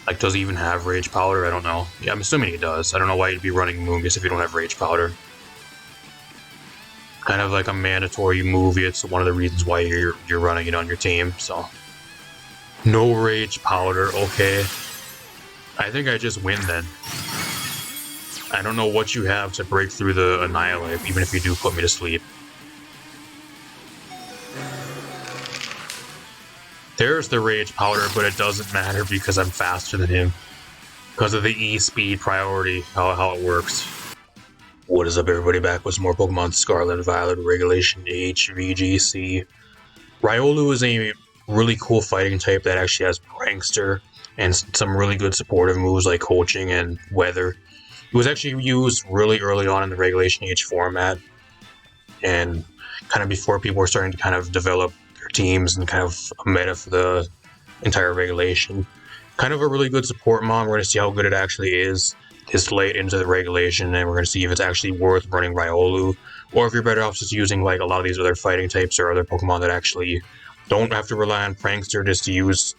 Like, does he even have Rage Powder? I don't know. Yeah, I'm assuming he does. I don't know why you'd be running Moongus if you don't have Rage Powder. Kind of like a mandatory move. It's one of the reasons why you're running it on your team. So, no Rage Powder. Okay. I think I just win then. I don't know what you have to break through the Annihilate, even if you do put me to sleep. There's the Rage Powder, but it doesn't matter because I'm faster than him. Because of the E-Speed priority, how it works. What is up, everybody? Back with some more Pokemon Scarlet, Violet, Regulation H, VGC. Riolu is a really cool fighting type that actually has Prankster and some really good supportive moves like Coaching and Weather. It was actually used really early on in the Regulation H format, and kind of before people were starting to kind of develop their teams and kind of a meta for the entire regulation. Kind of a really good support mon. We're going to see how good it actually is this late into the regulation, and we're going to see if it's actually worth running Riolu, or if you're better off just using like a lot of these other fighting types or other Pokemon that actually don't have to rely on Prankster just to use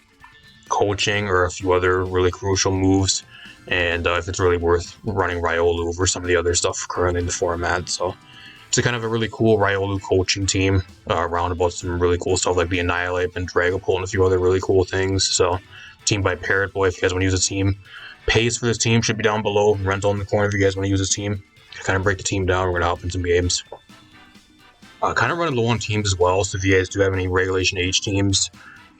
Coaching or a few other really crucial moves, and if it's really worth running Riolu over some of the other stuff currently in the format. So it's a kind of a really cool Riolu coaching team, around about some really cool stuff like the Annihilate and Dragapult and a few other really cool things. So team by Parrot Boy, if you guys want to use a team. Pace for this team should be down below. Rental in the corner if you guys want to use this team. Kind of break the team down. We're going to hop in some games. Kind of running low on teams as well, so if you guys do have any Regulation H teams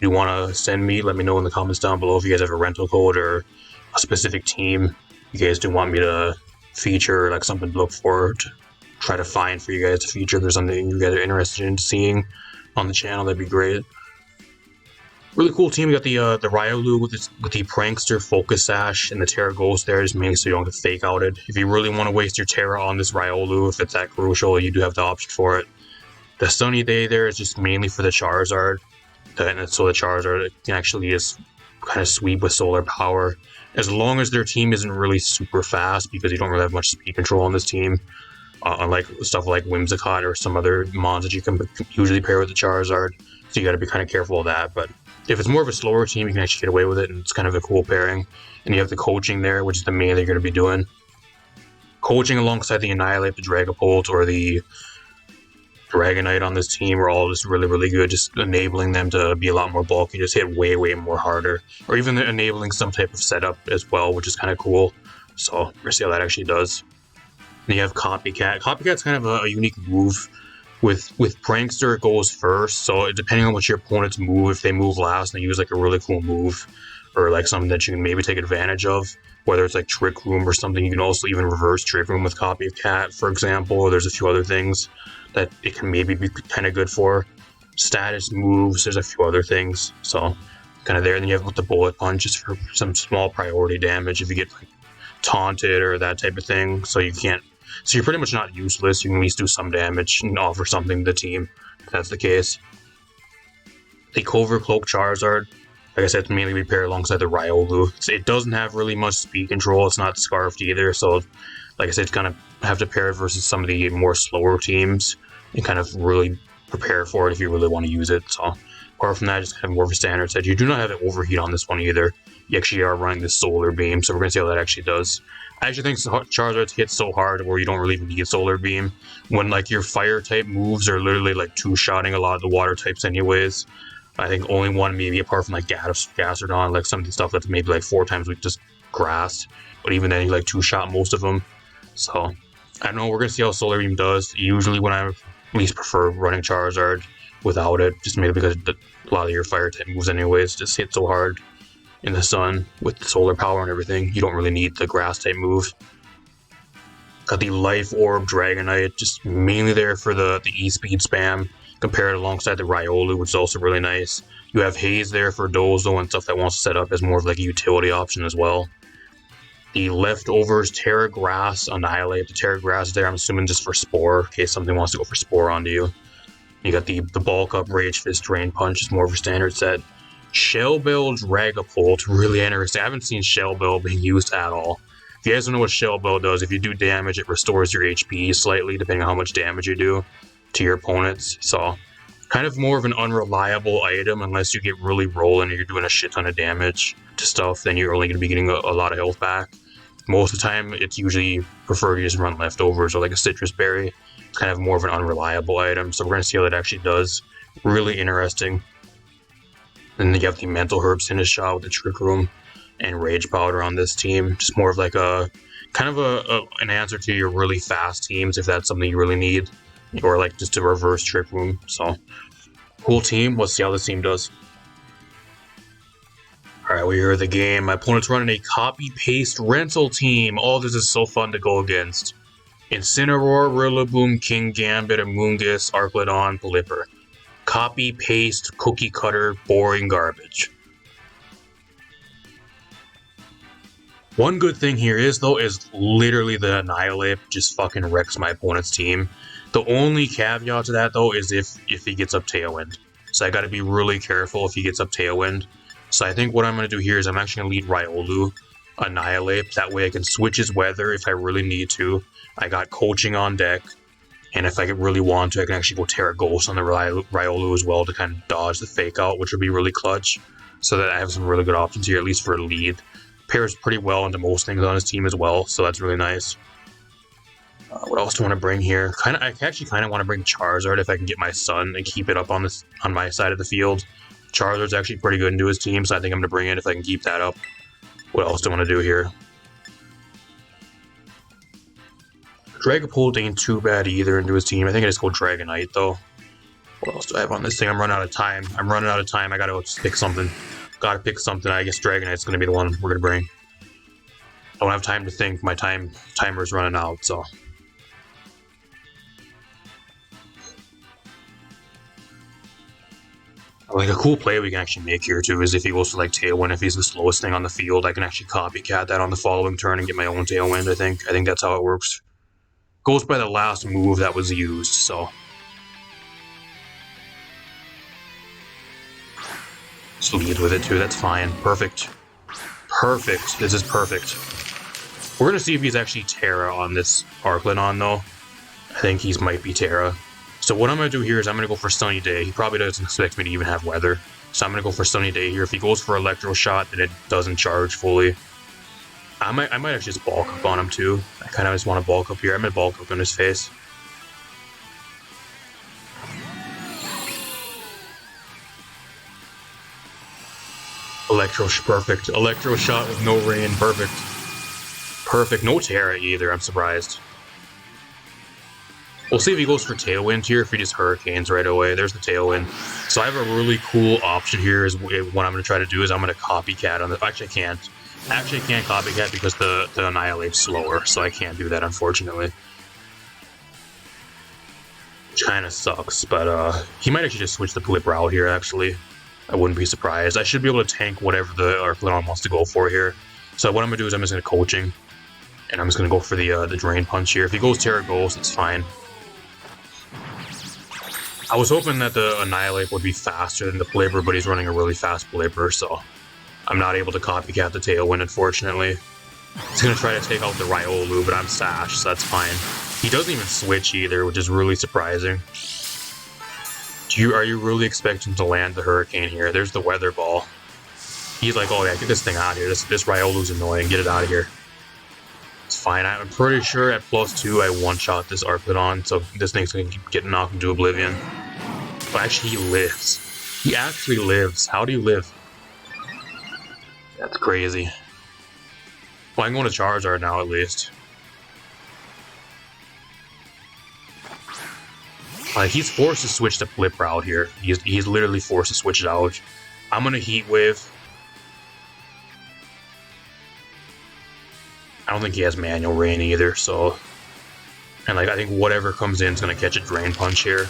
you want to send me, let me know in the comments down below if you guys have a rental code or a specific team you guys do want me to feature, like something to look for, to try to find for you guys to feature. If there's something you guys are interested in seeing on the channel, that'd be great. Really cool team. We got the Riolu with the Prankster Focus Sash and the Terra Ghost there, just mainly so you don't get fake outed. If you really want to waste your Terra on this Riolu, if it's that crucial, you do have the option for it. The Sunny Day there is just mainly for the Charizard, so the Charizard actually is kind of sweep with Solar Power. As long as their team isn't really super fast, because you don't really have much speed control on this team, unlike stuff like Whimsicott or some other mons that you can usually pair with the Charizard. So you got to be kind of careful of that, but if it's more of a slower team, you can actually get away with it, and it's kind of a cool pairing. And you have the Coaching there, which is the main thing you're going to be doing. Coaching alongside the Annihilate, the Dragapult, or the Dragonite on this team are all just really, really good, just enabling them to be a lot more bulky, just hit way, way more harder. Or even enabling some type of setup as well, which is kind of cool. So we're going to see how that actually does. And you have Copycat. Copycat's kind of a unique move. With Prankster, it goes first, so depending on what your opponents move, if they move last and they use like a really cool move, or like something that you can maybe take advantage of, whether it's like Trick Room or something, you can also even reverse Trick Room with Copycat, for example, or there's a few other things that it can maybe be kind of good for. Status moves, there's a few other things, so kind of there. And then you have with the Bullet Punch, just for some small priority damage if you get like taunted or that type of thing, so you're pretty much not useless. You can at least do some damage and offer something to the team, if that's the case. The Covert Cloak Charizard, like I said, it's mainly paired alongside the Riolu. It doesn't have really much speed control. It's not Scarfed either, so like I said, it's kind of have to pair it versus some of the more slower teams and kind of really prepare for it if you really want to use it. So apart from that, just kind of more of a standard set. You do not have an overheat on this one either. You actually are running the Solar Beam, so we're going to see how that actually does. I actually think Charizard hits so hard where you don't really even need Solar Beam. When like your fire type moves are literally like two-shotting a lot of the water types anyways. I think only one maybe apart from like Gastrodon, like some of the stuff that's maybe like 4 times week just grass. But even then you like two-shot most of them. So I don't know, we're going to see how Solar Beam does. Usually when I least prefer running Charizard without it, just maybe because a lot of your fire type moves anyways just hit so hard in the sun with the solar power and everything. You don't really need the grass type move. Got the Life Orb Dragonite, just mainly there for the E-Speed spam, compared alongside the Riolu, which is also really nice. You have Haze there for Dozo and stuff that wants to set up as more of like a utility option as well. The Leftovers Terra Grass Annihilate. The Terra Grass is there, I'm assuming just for Spore, in case something wants to go for Spore onto you. You got the Bulk Up Rage Fist Drain Punch, is more of a standard set. Shell Bell Dragapult, really interesting. I haven't seen Shell Bell being used at all. If you guys don't know what Shell Bell does, if you do damage, it restores your HP slightly, depending on how much damage you do to your opponents. So Kind of more of an unreliable item unless you get really rolling and you're doing a shit ton of damage to stuff, then you're only going to be getting a lot of health back. Most of the time, it's usually preferred to just run leftovers or like a citrus berry. It's kind of more of an unreliable item, so we're going to see how that actually does. Really interesting. And then you have the mental herbs in his shot with the trick room and rage powder on this team. Just more of like a kind of an answer to your really fast teams if that's something you really need. Or like just a reverse trick room. So cool team. Let's see how this team does. Alright, we are the game. My opponent's running a copy-paste rental team. Oh, this is so fun to go against. Incineroar, Rillaboom, King Gambit, Amoonguss, Arclodon, Pelipper. Copy-paste, cookie-cutter, boring garbage. One good thing here is, though, is literally the Annihilate just fucking wrecks my opponent's team. The only caveat to that, though, is if he gets up Tailwind. So I gotta be really careful if he gets up Tailwind. So I think what I'm gonna do here is I'm actually gonna lead Riolu, Annihilate. That way I can switch his weather if I really need to. I got coaching on deck. And if I really want to, I can actually go Terra Ghost on the Riolu as well to kind of dodge the fake out, which would be really clutch. So that I have some really good options here, at least for a lead. Pairs pretty well into most things on his team as well, so that's really nice. What else do I want to bring here? I actually kind of want to bring Charizard if I can get my Sun and keep it up on my side of the field. Charizard's actually pretty good into his team, so I think I'm going to bring it if I can keep that up. What else do I want to do here? Dragapult ain't too bad either into his team. I think I just go Dragonite though. What else do I have on this thing? I'm running out of time. I gotta go pick something. Gotta pick something. I guess Dragonite's gonna be the one we're gonna bring. I don't have time to think. My timer's running out, so. Like a cool play we can actually make here too is if he goes for like Tailwind, if he's the slowest thing on the field, I can actually copycat that on the following turn and get my own Tailwind, I think. I think that's how it works. Goes by the last move that was used, so. Just lead with it too, that's fine. Perfect. Perfect. This is perfect. We're gonna see if he's actually Terra on this Arclodon though. I think he might be Terra. So what I'm gonna do here is I'm gonna go for Sunny Day. He probably doesn't expect me to even have weather. So I'm gonna go for Sunny Day here. If he goes for Electro Shot, then it doesn't charge fully. I might actually just bulk up on him too. I kind of just want to bulk up here. I'm gonna bulk up in his face. Perfect. Electro Shot with no rain, perfect. Perfect, no Terra either, I'm surprised. We'll see if he goes for Tailwind here, if he just Hurricanes right away. There's the Tailwind. So I have a really cool option here is what I'm going to try to do is I'm going to copycat on the... Actually, I can't. Actually, I can't copycat because the Annihilate's slower, so I can't do that, unfortunately. Kind of sucks, but he might actually just switch the Pelipper out here, actually. I wouldn't be surprised. I should be able to tank whatever the Arclodon wants to go for here. So what I'm going to do is I'm just going to Coaching. And I'm just going to go for the Drain Punch here. If he goes Terra Ghost, it's fine. I was hoping that the Annihilate would be faster than the Pelipper, but he's running a really fast Pelipper, so I'm not able to copycat the Tailwind, unfortunately. He's going to try to take out the Riolu, but I'm Sash, so that's fine. He doesn't even switch either, which is really surprising. Are you really expecting to land the Hurricane here? There's the Weather Ball. He's like, oh yeah, get this thing out of here. This Riolu's annoying. Get it out of here. It's fine. I'm pretty sure at +2 I one-shot this Arclodon, so this thing's gonna keep getting knocked into oblivion. But actually, he lives. He actually lives. How do you live? That's crazy. Well, I'm going to Charizard now, at least. He's forced to switch the Pelipper out here. He's literally forced to switch it out. I'm gonna Heat Wave. I don't think he has Manual Rain either, so... And, like, I think whatever comes in is going to catch a Drain Punch here.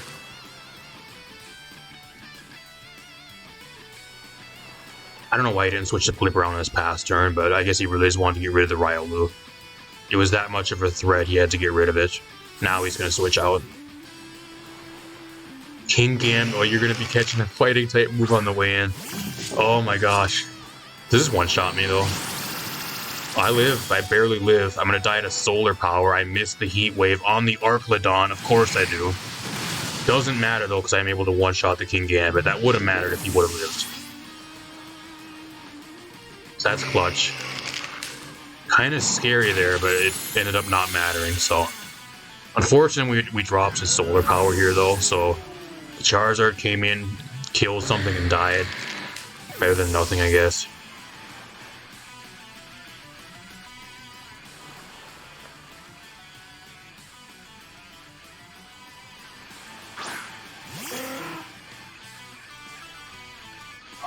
I don't know why he didn't switch the Pelipper on his past turn, but I guess he really just wanted to get rid of the Riolu. It was that much of a threat, he had to get rid of it. Now he's going to switch out. King Gambit, oh, you're going to be catching a Fighting type move on the way in. Oh my gosh. This is one-shot me, though. I live. I barely live. I'm going to die to Solar Power. I missed the Heat Wave on the Arclodon. Of course I do. Doesn't matter though, because I'm able to one-shot the King Gambit. That would have mattered if he would have lived. So that's clutch. Kind of scary there, but it ended up not mattering, so... Unfortunately, we dropped his solar power here though, so... The Charizard came in, killed something, and died. Better than nothing, I guess.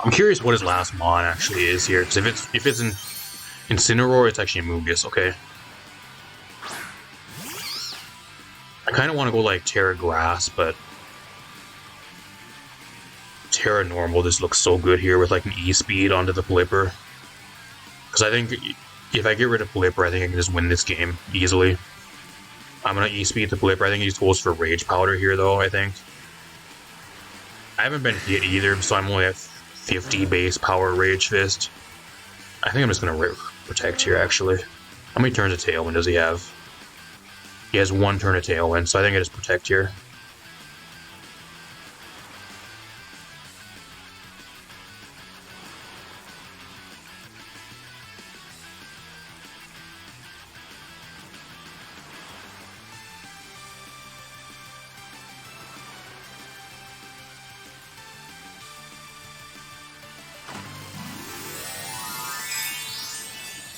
I'm curious what his last mon actually is here, because if it's in Incineroar, it's actually Mungus, okay? I kind of want to go like Terra Grass, but Terra Normal just looks so good here with like an E-Speed onto the Blipper. Because I think if I get rid of Blipper, I think I can just win this game easily. I'm going to E-Speed the Blipper. I think he's goes for Rage Powder here though, I think. I haven't been hit either, so I'm only at 50 base power Rage Fist. I think I'm just going to Protect here, actually. How many turns of Tailwind does he have? He has 1 turn of Tailwind, so I think I just Protect here.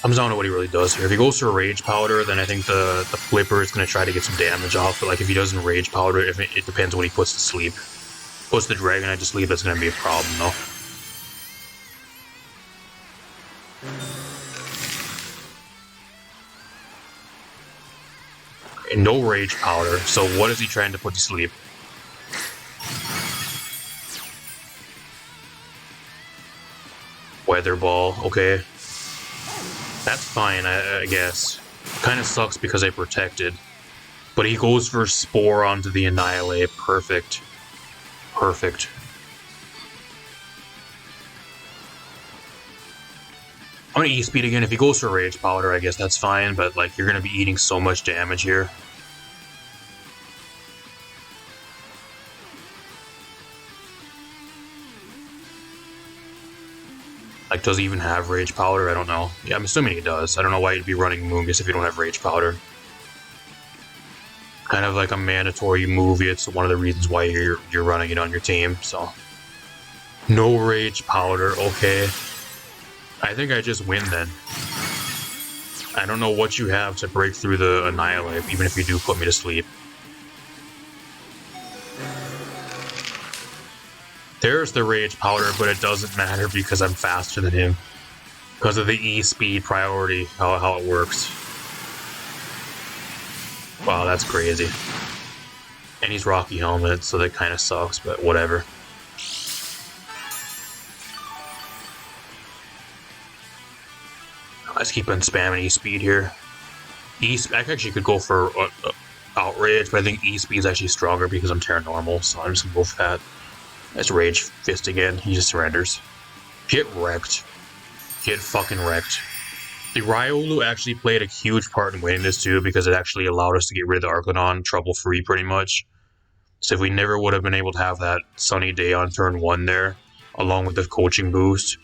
Comes down to what he really does here. If he goes for a Rage Powder, then I think the Flipper is going to try to get some damage off. But like if he doesn't Rage Powder, it depends on what he puts to sleep. Puts the Dragonite to sleep, that's going to be a problem though. Okay, no Rage Powder. So what is he trying to put to sleep? Weather Ball. Okay. That's fine, I guess. Kind of sucks because I protected. But he goes for Spore onto the Annihilate. Perfect. Perfect. I'm going to E-Speed again. If he goes for Rage Powder, I guess that's fine. But like, you're going to be eating so much damage here. Like, does he even have Rage Powder? I don't know. Yeah, I'm assuming he does. I don't know why you'd be running Mungus if you don't have Rage Powder. Kind of like a mandatory move. It's one of the reasons why you're running it on your team, so... No Rage Powder, okay. I think I just win then. I don't know what you have to break through the Annihilate, even if you do put me to sleep. There's the Rage Powder, but it doesn't matter because I'm faster than him. Because of the E-Speed priority, how it works. Wow, that's crazy. And he's Rocky Helmet, so that kind of sucks, but whatever. Let's keep on spamming E-Speed here. I actually could go for Outrage, but I think E-Speed is actually stronger because I'm Terra Normal, so I'm just gonna go for that. Let's Rage Fist again. He just surrenders. Get wrecked. Get fucking wrecked. The Riolu actually played a huge part in winning this too, because it actually allowed us to get rid of the Arclodon trouble-free pretty much. So if we never would have been able to have that sunny day on turn 1 there, along with the coaching boost,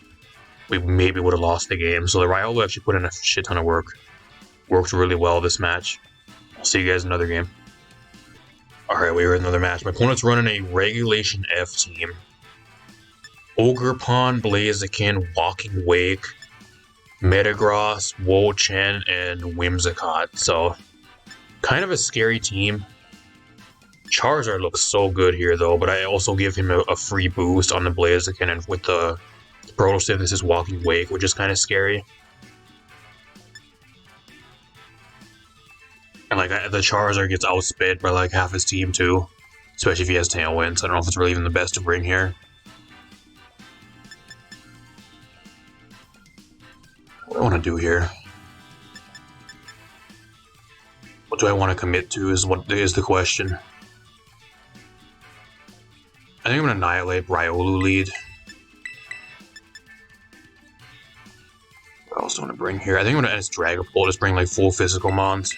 we maybe would have lost the game. So the Riolu actually put in a shit ton of work. Worked really well this match. I'll see you guys in another game. Alright, we were in another match. My opponent's running a Regulation F team. Ogerpon, Blaziken, Walking Wake, Metagross, Wo-Chen, and Whimsicott. So, kind of a scary team. Charizard looks so good here though, but I also give him a free boost on the Blaziken, and with the Protosynthesis Walking Wake, which is kind of scary. And like the Charizard gets outspit by like half his team too, especially if he has Tailwind. So I don't know if it's really even the best to bring here. What do I want to do here? What do I want to commit to is the question. I think I'm gonna Annihilate Riolu lead. What else do I want to bring here? I think I'm gonna end Dragapult, just bring like full physical mons.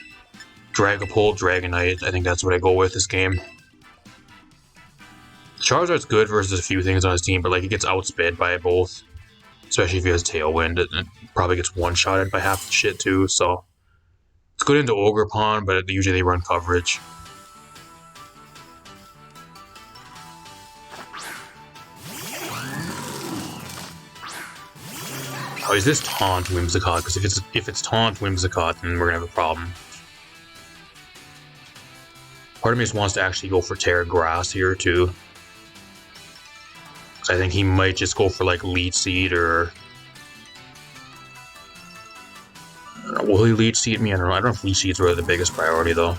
Dragapult, Dragonite, I think that's what I go with this game. Charizard's good versus a few things on his team, but like he gets outsped by both. Especially if he has Tailwind, it probably gets one-shotted by half the shit too, so... It's good into Ogre Pond, but usually they run coverage. Oh, is this Taunt Whimsicott? Because if it's Taunt Whimsicott, then we're gonna have a problem. Part of me just wants to actually go for Terra Grass here too. I think he might just go for like Leech Seed or... Will he Leech Seed me? I don't know. I don't know if Leech Seed's really the biggest priority though.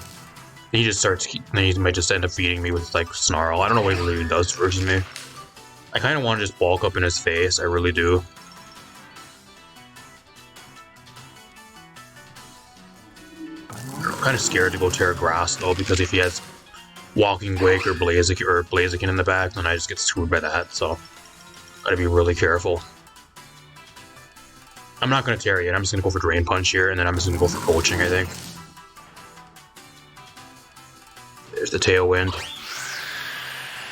He just starts... Then he might just end up feeding me with like Snarl. I don't know what he really does versus me. I kind of want to just bulk up in his face. I really do. I'm kind of scared to go Terra Grass though, because if he has Walking Wake or Blaziken in the back, then I just get screwed by that, so gotta be really careful. I'm not gonna Terra yet, I'm just gonna go for Drain Punch here, and then I'm just gonna go for Coaching, I think. There's the Tailwind.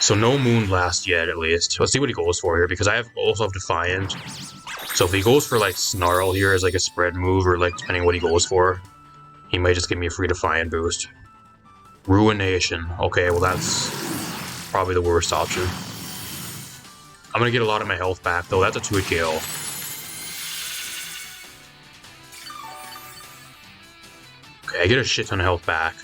So no Moonblast yet, at least. Let's see what he goes for here, because I also have Defiant. So if he goes for like Snarl here as like a spread move, or like depending on what he goes for, he might just give me a free Defiant boost. Ruination. Okay, well that's probably the worst option. I'm gonna get a lot of my health back though. That's a 2-hit KO. Okay, I get a shit ton of health back.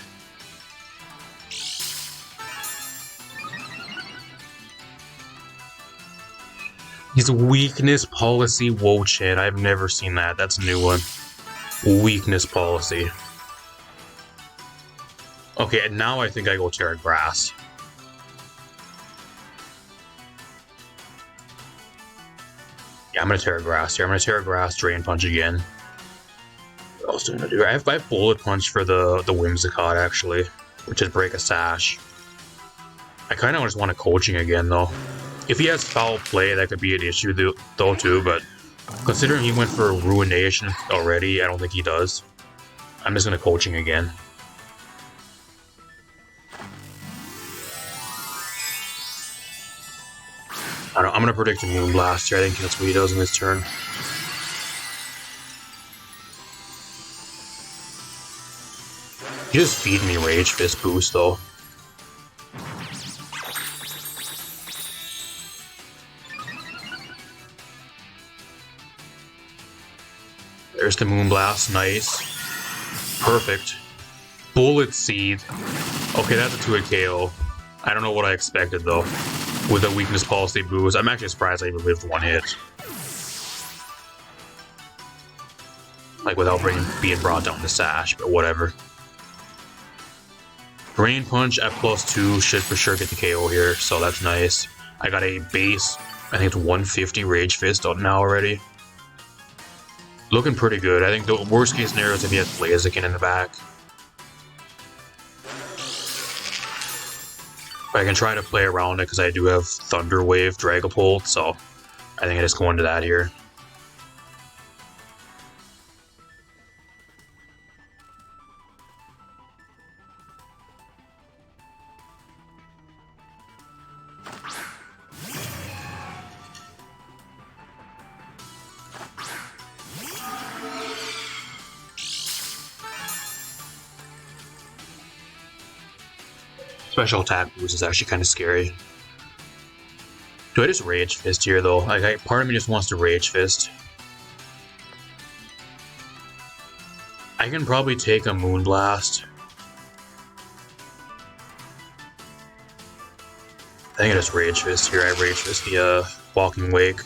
He's Weakness Policy Wochit. I've never seen that. That's a new one. Weakness Policy. Okay, and now I think I go Terra Grass. Yeah, I'm gonna Terra Grass here. I'm gonna Terra Grass, Drain Punch again. What else do I want to do? I have Bullet Punch for the Whimsicott, actually, which is Break a Sash. I kind of just want a Coaching again, though. If he has Foul Play, that could be an issue, though, too, but considering he went for Ruination already, I don't think he does. I'm just gonna Coaching again. I'm gonna predict a Moonblast here. I think that's what he does in this turn. He just feed me Rage Fist boost though. There's the Moonblast, nice. Perfect. Bullet Seed. Okay, that's a 2-hit KO. I don't know what I expected though. With a Weakness Policy boost, I'm actually surprised I even lived one hit. Like without being brought down to Sash, but whatever. Drain Punch at +2 should for sure get the KO here, so that's nice. I got a base, I think it's 150 Rage Fist out now already. Looking pretty good. I think the worst case scenario is if he has Blaziken in the back. But I can try to play around it because I do have Thunder Wave, Dragapult, so I think I just go into that here. Special attack boost is actually kind of scary. Do I just Rage Fist here though? Like, part of me just wants to Rage Fist. I can probably take a Moonblast. I think I just Rage Fist here. I Rage Fist the Walking Wake.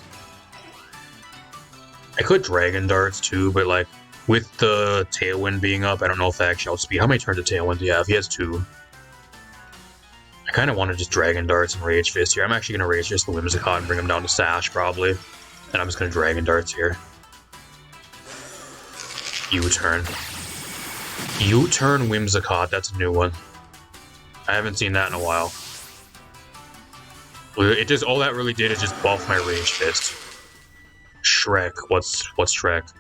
I could Dragon Darts too, but like with the Tailwind being up, I don't know if that actually outspeed. How many turns of Tailwind do you have? He has 2. I kind of want to just Dragon Darts and Rage Fist here. I'm actually going to Rage Fist the Whimsicott and bring him down to Sash, probably. And I'm just going to Dragon Darts here. U-turn. U-turn Whimsicott, that's a new one. I haven't seen that in a while. It just, all that really did is just buff my Rage Fist. Shrek, what's Shrek?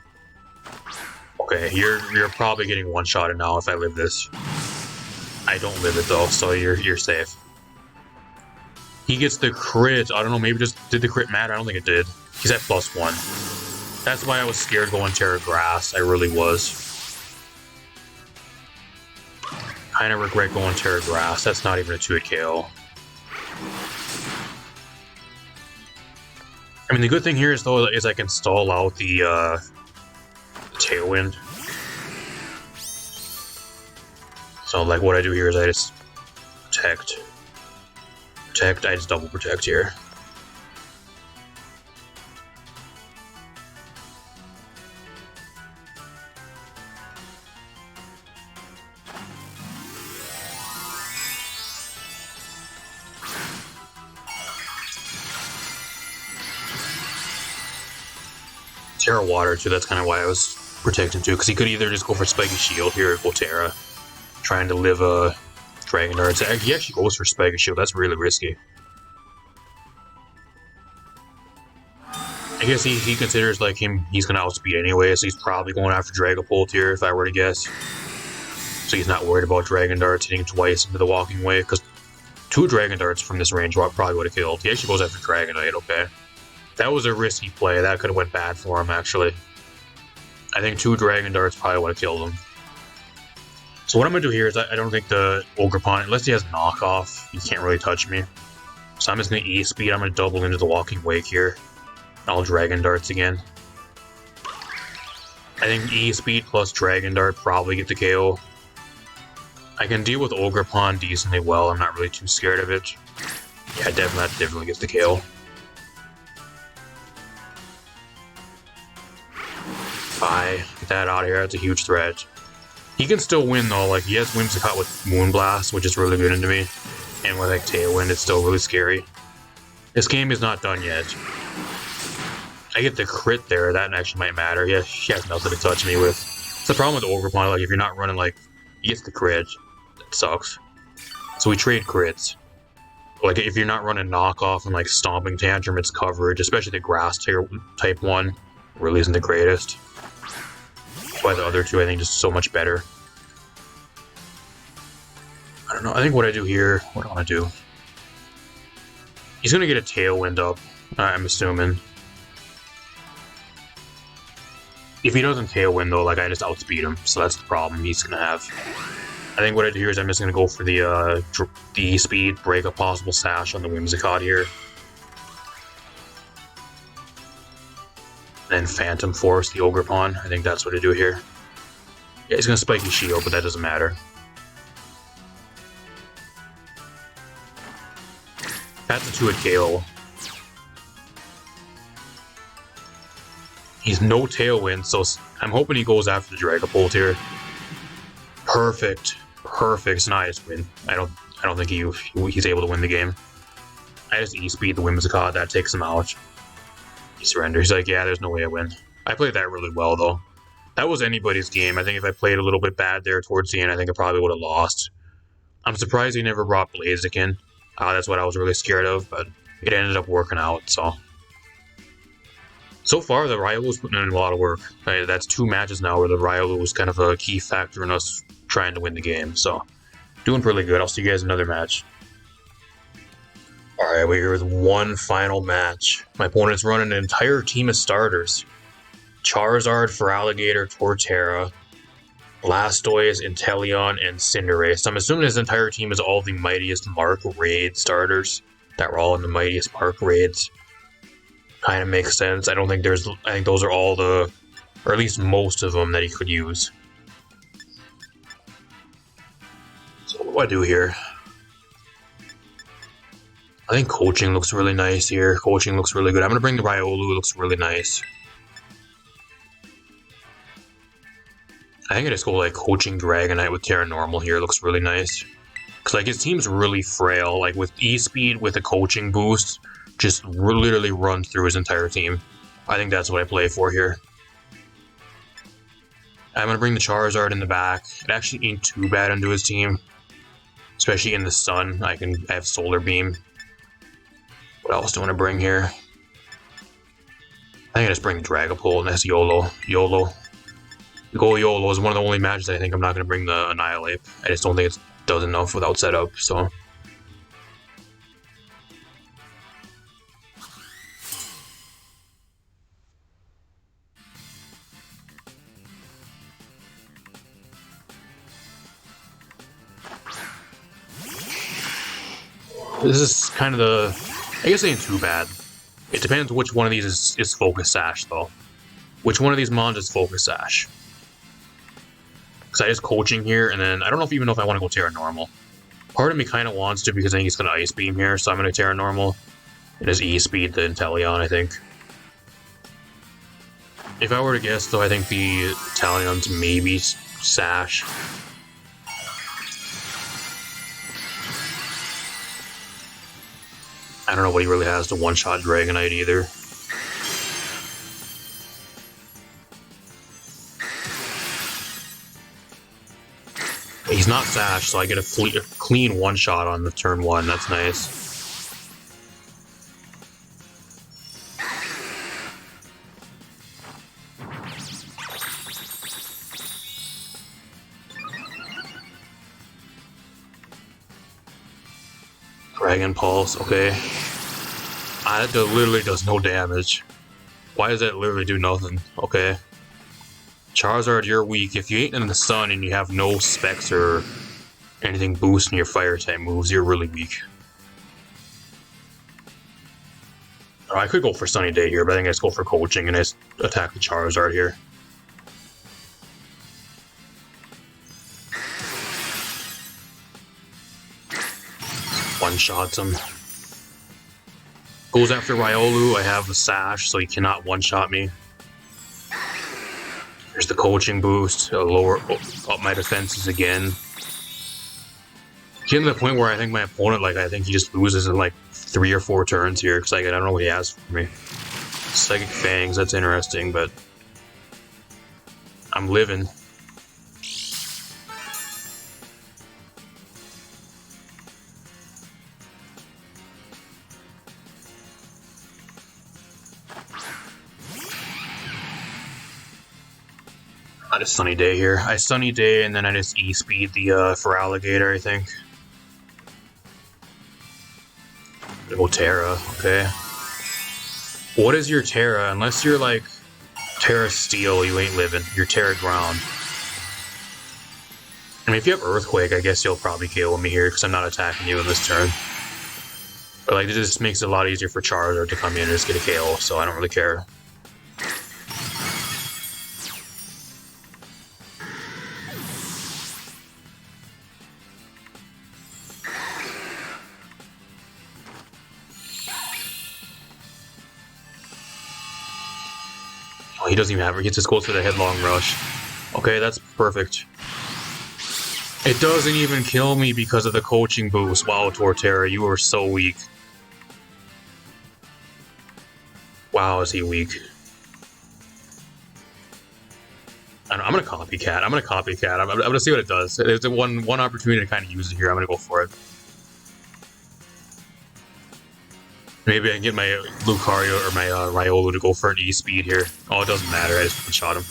Okay, you're probably getting one-shotted now if I live this. I don't live it though, so you're safe. He gets the crit. I don't know, maybe just did the crit matter? I don't think it did. He's at +1. That's why I was scared going Terra Grass. I really was. Kind of regret going Terra Grass. That's not even a 2-hit KO. I mean, the good thing here is, though, is I can stall out the Tailwind. So, like, what I do here is I just protect. I just double protect here. Terra Water, too, that's kind of why I was protecting, too, because he could either just go for Spiky Shield here or go Terra, trying to live a Dragon Darts. He actually goes for Spiky Shield, that's really risky. I guess he considers, like, he's going to outspeed anyway, so he's probably going after Dragapult here, if I were to guess. So he's not worried about Dragon Darts hitting twice into the Walking Way, because 2 Dragon Darts from this range probably would have killed. He actually goes after Dragonite, okay. That was a risky play. That could have went bad for him, actually. I think 2 Dragon Darts probably would have killed him. So what I'm going to do here is I don't think the Ogerpon, unless he has knockoff, he can't really touch me. So I'm just going to E-Speed. I'm going to double into the Walking Wake here. I'll Dragon Darts again. I think E-Speed plus Dragon Dart probably get the KO. I can deal with Ogerpon decently well. I'm not really too scared of it. Yeah, definitely gets the KO. Get that out of here. That's a huge threat. He can still win though. Like, he has Whimsicott with Moonblast, which is really good into me, and with like Tailwind, it's still really scary. This game is not done yet. I get the crit there. That actually might matter. Yeah, he has nothing to touch me with. It's the problem with Ogerpon. Like, if you're not running, like, he gets the crit. That sucks. So we trade crits. Like, if you're not running knockoff and like Stomping Tantrum, it's coverage, especially the Grass type one. Really isn't the greatest. Why the other two, I think, just so much better. I don't know. I think what I do here, what do I want to do? He's going to get a Tailwind up, I'm assuming. If he doesn't Tailwind, though, like, I just outspeed him. So that's the problem he's going to have. I think what I do here is I'm just going to go for the E-Speed, break a possible Sash on the Whimsicott here. Then Phantom Force the Ogerpon. I think that's what I do here. Yeah, he's going to Spiky Shield, but that doesn't matter. That's a 2-hit KO. He's no Tailwind, so I'm hoping he goes after the Dragapult here. Perfect. Perfect. Nice win. I don't think he's able to win the game. I just E-Speed the Whimsicott. That takes him out. He surrenders. He's like, yeah, there's no way I win. I played that really well, though. That was anybody's game. I think if I played a little bit bad there towards the end, I think I probably would have lost. I'm surprised he never brought Blaziken. That's what I was really scared of, but it ended up working out, so. So far, the Riolu's putting in a lot of work. Right, that's 2 matches now where the Riolu was kind of a key factor in us trying to win the game, so. Doing pretty good. I'll see you guys in another match. Alright, we're here with one final match. My opponent's running an entire team of starters. Charizard, Feraligatr, Torterra, Blastoise, Inteleon, and Cinderace. I'm assuming his entire team is all the Mightiest Mark Raid starters that were all in the Mightiest Mark Raids. Kind of makes sense. I think those are all the, or at least most of them that he could use. So what do I do here? I think Coaching looks really nice here. Coaching looks really good. I'm going to bring the Riolu. It looks really nice. I think I just go like Coaching Dragonite with Terra Normal here. It looks really nice. Because like his team's really frail. Like with E-Speed with a Coaching boost, just literally runs through his entire team. I think that's what I play for here. I'm going to bring the Charizard in the back. It actually ain't too bad into his team. Especially in the sun. I have Solar Beam. What else do I want to bring here? I think I just bring Dragapult and that's YOLO. YOLO. Go YOLO is one of the only matches I think I'm not going to bring the Annihilate. I just don't think it does enough without setup, so. This is kind of I guess it ain't too bad. It depends which one of these is Focus Sash, though. Which one of these mons is Focus Sash? Because I just coaching here, and then I don't even know if I want to go Terra Normal. Part of me kind of wants to because I think he's going to Ice Beam here, so I'm going to Terra Normal. And his E-Speed the Inteleon, I think. If I were to guess, though, I think the Inteleon's maybe Sash. I don't know what he really has to one-shot Dragonite either. He's not Sash, so I get a clean one-shot on the turn 1. That's nice. Dragon Pulse, okay. That literally does no damage. Why does that literally do nothing? Okay. Charizard, you're weak. If you ain't in the sun and you have no specs or anything boosting your fire type moves, you're really weak. Oh, I could go for Sunny Day here, but I think I just go for coaching and I just attack the Charizard here. One-shots him. Goes after Riolu. I have a Sash, so he cannot one-shot me. There's the coaching boost. Up my defenses again. Getting to the point where I think my opponent, I think he just loses in 3 or 4 turns here, because I don't know what he has for me. Psychic Fangs, that's interesting, but I'm living. I just Sunny Day here. I Sunny Day and then I just E-Speed the for Alligator, I think. Go Terra, okay. What is your Terra? Unless you're Terra Steel, you ain't living. You're Terra Ground. I mean, if you have Earthquake, I guess you'll probably KO me here because I'm not attacking you in this turn. But it just makes it a lot easier for Charizard to come in and just get a KO, so I don't really care. Oh, he doesn't even have it. He just goes for the Headlong Rush. Okay, that's perfect. It doesn't even kill me because of the coaching boost. Wow, Torterra, you are so weak. Wow, is he weak. I'm gonna copycat. I'm gonna see what it does. There's one opportunity to kind of use it here. I'm gonna go for it. Maybe I can get my Lucario or my Riolu to go for an E-Speed here. Oh, it doesn't matter. I just shot him.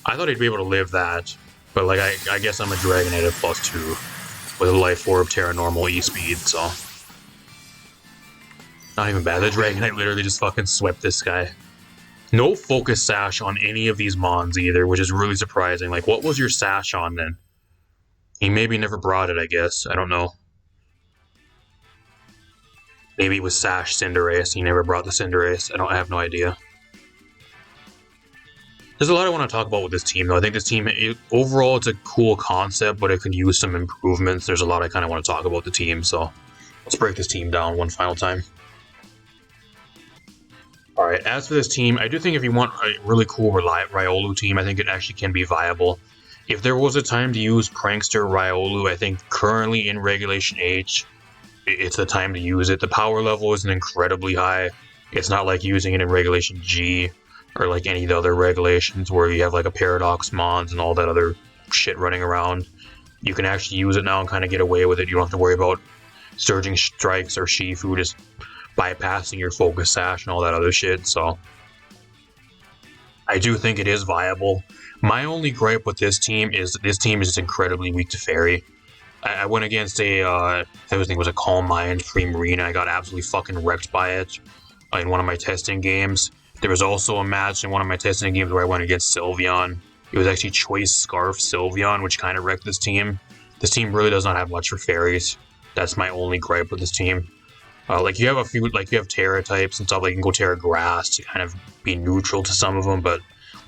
I thought he'd be able to live that, but I guess I'm a Dragonite at +2 with a Life Orb, Terra Normal, E-Speed, so not even bad. The Dragonite literally just fucking swept this guy. No Focus Sash on any of these Mons either, which is really surprising. What was your Sash on then? He maybe never brought it, I guess. I don't know. Maybe it was Sash Cinderace. He never brought the Cinderace. I have no idea. There's a lot I want to talk about with this team, though. I think this team, overall, it's a cool concept, but it could use some improvements. There's a lot I kind of want to talk about the team, so let's break this team down one final time. Alright, as for this team, I do think if you want a really cool Riolu team, I think it actually can be viable. If there was a time to use Prankster Riolu, I think currently in Regulation H, it's the time to use it. The power level isn't incredibly high. It's not like using it in Regulation G or any of the other regulations where you have a Paradox Mons and all that other shit running around. You can actually use it now and kind of get away with it. You don't have to worry about Surging Strikes or Shifu just bypassing your Focus Sash and all that other shit, so I do think it is viable. My only gripe with this team is just incredibly weak to Fairy. I went against I think it was a Calm Mind Primarina. I got absolutely fucking wrecked by it in one of my testing games. There was also a match in one of my testing games where I went against Sylveon. It was actually Choice Scarf Sylveon, which kind of wrecked this team. This team really does not have much for Fairies. That's my only gripe with this team. Like you have a few, like you have Terra types and stuff. Like you can go Terra Grass to kind of be neutral to some of them, but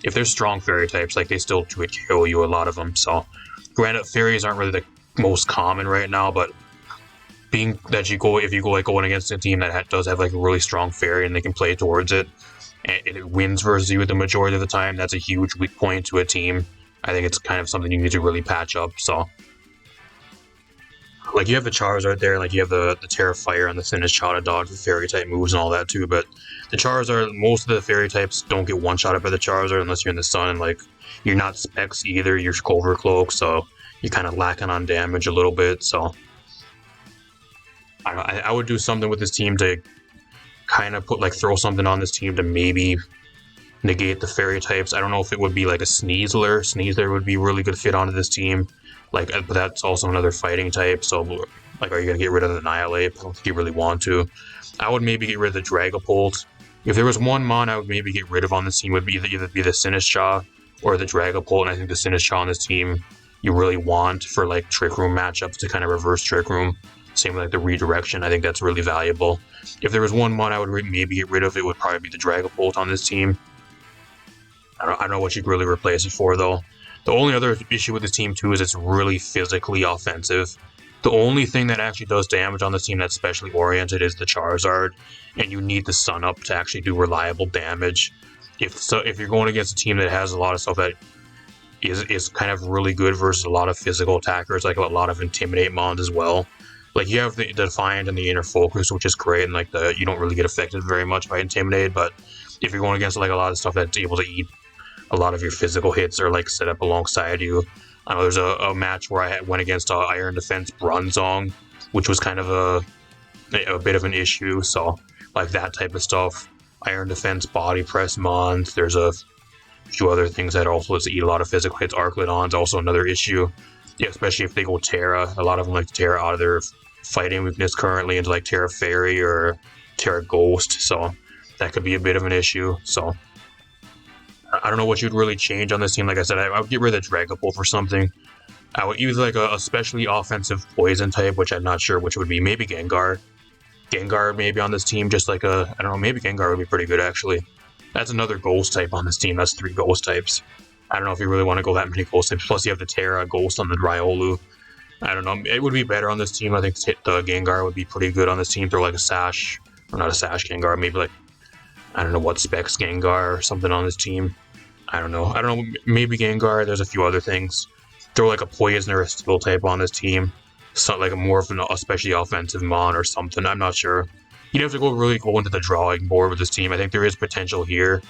if they're strong fairy types, like they still would KO you a lot of them. So, granted, fairies aren't really the most common right now, but being that if you go like going against a team that does have like a really strong fairy and they can play towards it, and it wins versus you the majority of the time, that's a huge weak point to a team. I think it's kind of something you need to really patch up. So, like you have the Charizard there, like you have the Terra Fire and the Thinnest Shot of dodge with fairy type moves and all that too, but the Charizard, most of the fairy types don't get one-shotted by the Charizard unless you're in the sun, and like you're not Specs either, you're Cover Cloak, so you're kind of lacking on damage a little bit. So I would do something with this team to kind of throw something on this team to maybe negate the fairy types. I don't know if it would be like a Sneasler. Sneasler would be a really good fit onto this team. Like, but that's also another fighting type, so, like, are you going to get rid of the Annihilate? I don't think you really want to. I would maybe get rid of the Dragapult. If there was one mon I would maybe get rid of on this team, would be either be the Sinistcha or the Dragapult, and I think the Sinistcha on this team you really want for, like, Trick Room matchups to kind of reverse Trick Room. Same with, like, the Redirection. I think that's really valuable. If there was one mon I would maybe get rid of, it would probably be the Dragapult on this team. I don't know what you'd really replace it for, though. The only other issue with this team, too, is it's really physically offensive. The only thing that actually does damage on this team that's specially oriented is the Charizard, and you need the Sun Up to actually do reliable damage. If you're going against a team that has a lot of stuff that is kind of really good versus a lot of physical attackers, like a lot of Intimidate mons as well. Like, you have the Defiant and the Inner Focus, which is great, and like you don't really get affected very much by Intimidate, but if you're going against like a lot of stuff that's able to eat a lot of your physical hits are like set up alongside you. I know there's a match where I went against Iron Defense Bronzong, which was kind of a bit of an issue. So like that type of stuff. Iron Defense Body Press mons. There's a few other things that also eat a lot of physical hits. Arclidon's also another issue. Yeah, especially if they go Terra. A lot of them like to Terra out of their fighting weakness currently into like Terra Fairy or Terra Ghost. So that could be a bit of an issue. So I don't know what you'd really change on this team. Like I said, I would get rid of the Dragapult for something. I would use like a especially offensive poison type, which I'm not sure which would be. Maybe Gengar. Gengar maybe on this team, just like I don't know, maybe Gengar would be pretty good actually. That's another ghost type on this team. That's 3 ghost types. I don't know if you really want to go that many ghost types. Plus you have the Terra Ghost on the Riolu. I don't know. It would be better on this team. I think the Gengar would be pretty good on this team. Throw like a Sash, or not a Sash Gengar, maybe like, I don't know what Specs Gengar or something on this team. I don't know. Maybe Gengar. There's a few other things. Throw like a Poison or a Steel type on this team. So like a more of an especially offensive mon or something. I'm not sure. You'd have to really go into the drawing board with this team. I think there is potential here,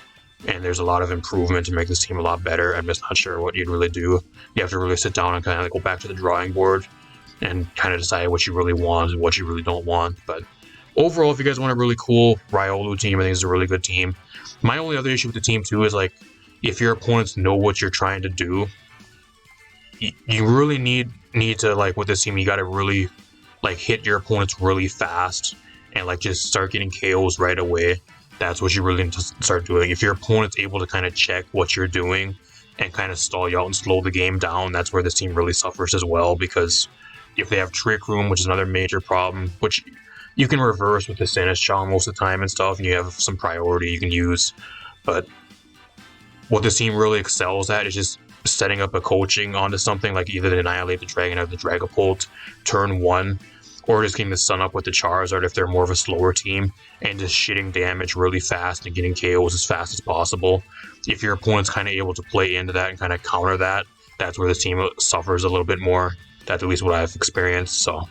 and there's a lot of improvement to make this team a lot better. I'm just not sure what you'd really do. You have to really sit down and kind of like go back to the drawing board and kind of decide what you really want and what you really don't want. But overall, if you guys want a really cool Riolu team, I think it's a really good team. My only other issue with the team too is like, if your opponents know what you're trying to do, you really need to, like with this team, you got to really like hit your opponents really fast and like just start getting KOs right away. That's what you really need to start doing. If your opponent's able to kind of check what you're doing and kind of stall you out and slow the game down, that's where this team really suffers as well, because if they have Trick Room, which is another major problem, which you can reverse with the Sinistcha most of the time and stuff, and you have some priority you can use, but what this team really excels at is just setting up a coaching onto something like either the Annihilate the Dragon or the Dragapult turn 1, or just getting the Sun Up with the Charizard if they're more of a slower team, and just shitting damage really fast and getting KOs as fast as possible. If your opponent's kind of able to play into that and kind of counter that, that's where this team suffers a little bit more. That's at least what I've experienced. So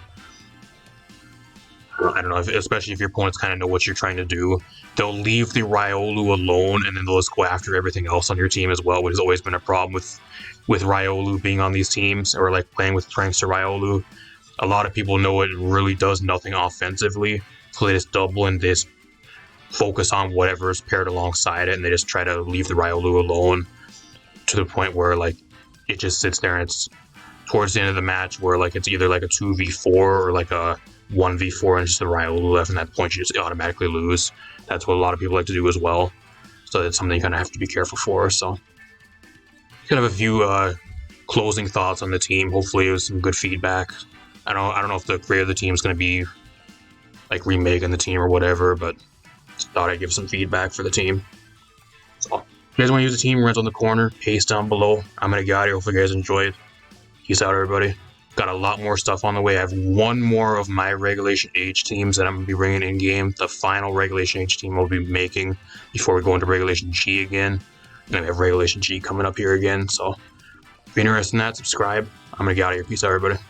I don't know, especially if your opponents kind of know what you're trying to do, they'll leave the Riolu alone, and then they'll just go after everything else on your team as well, which has always been a problem with Riolu being on these teams, or like playing with Prankster Riolu. A lot of people know it really does nothing offensively, so they just double and they just focus on whatever is paired alongside it, and they just try to leave the Riolu alone to the point where like it just sits there, and it's towards the end of the match where like it's either like a 2v4 or like a 1v4 and just the Riolu left, and at that point you just automatically lose. That's what a lot of people like to do as well, so that's something you kind of have to be careful for. So kind of a few closing thoughts on the team. Hopefully it was some good feedback. I don't know if the creator of the team is going to be like remaking the team or whatever, but just thought I'd give some feedback for the team. So, if you guys want to use the team, rent on the corner, paste down below. I'm going to get out of here. Hopefully you guys enjoyed. Peace out, everybody. Got a lot more stuff on the way. I have one more of my Regulation H teams that I'm going to be bringing in-game. The final Regulation H team we'll be making before we go into Regulation G again. And we have Regulation G coming up here again. So, if you're interested in that, subscribe. I'm going to get out of here. Peace out, everybody.